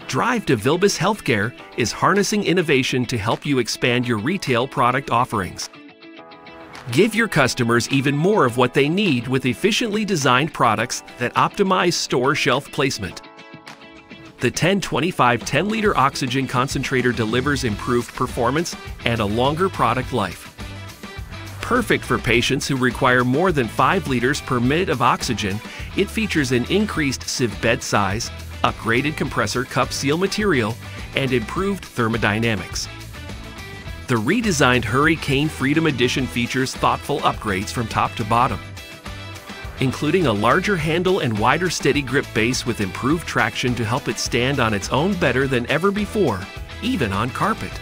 Drive DeVilbiss Healthcare is harnessing innovation to help you expand your retail product offerings. Give your customers even more of what they need with efficiently designed products that optimize store shelf placement. The 1025 10-liter oxygen concentrator delivers improved performance and a longer product life. Perfect for patients who require more than 5 liters per minute of oxygen, it features an increased sieve bed size, upgraded compressor cup seal material, and improved thermodynamics. The redesigned Hurricane Freedom Edition features thoughtful upgrades from top to bottom, including a larger handle and wider steady grip base with improved traction to help it stand on its own better than ever before, even on carpet.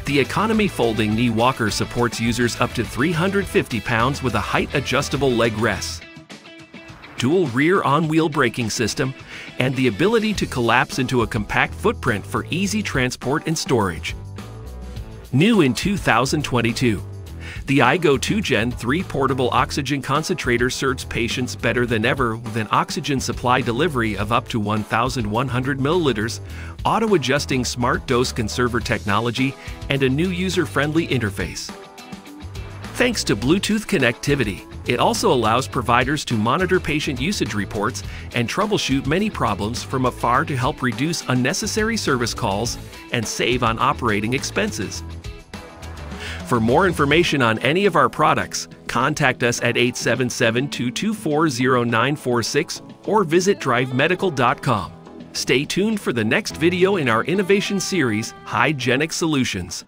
The economy folding knee walker supports users up to 350 pounds with a height-adjustable leg rest, dual rear on-wheel braking system, and the ability to collapse into a compact footprint for easy transport and storage. New in 2022, the iGo 2 Gen 3 portable oxygen concentrator serves patients better than ever with an oxygen supply delivery of up to 1,100 milliliters, auto-adjusting smart dose conserver technology, and a new user-friendly interface. Thanks to Bluetooth connectivity, it also allows providers to monitor patient usage reports and troubleshoot many problems from afar to help reduce unnecessary service calls and save on operating expenses. For more information on any of our products, contact us at 877-224-0946 or visit drivemedical.com. Stay tuned for the next video in our innovation series, Hygienic Solutions.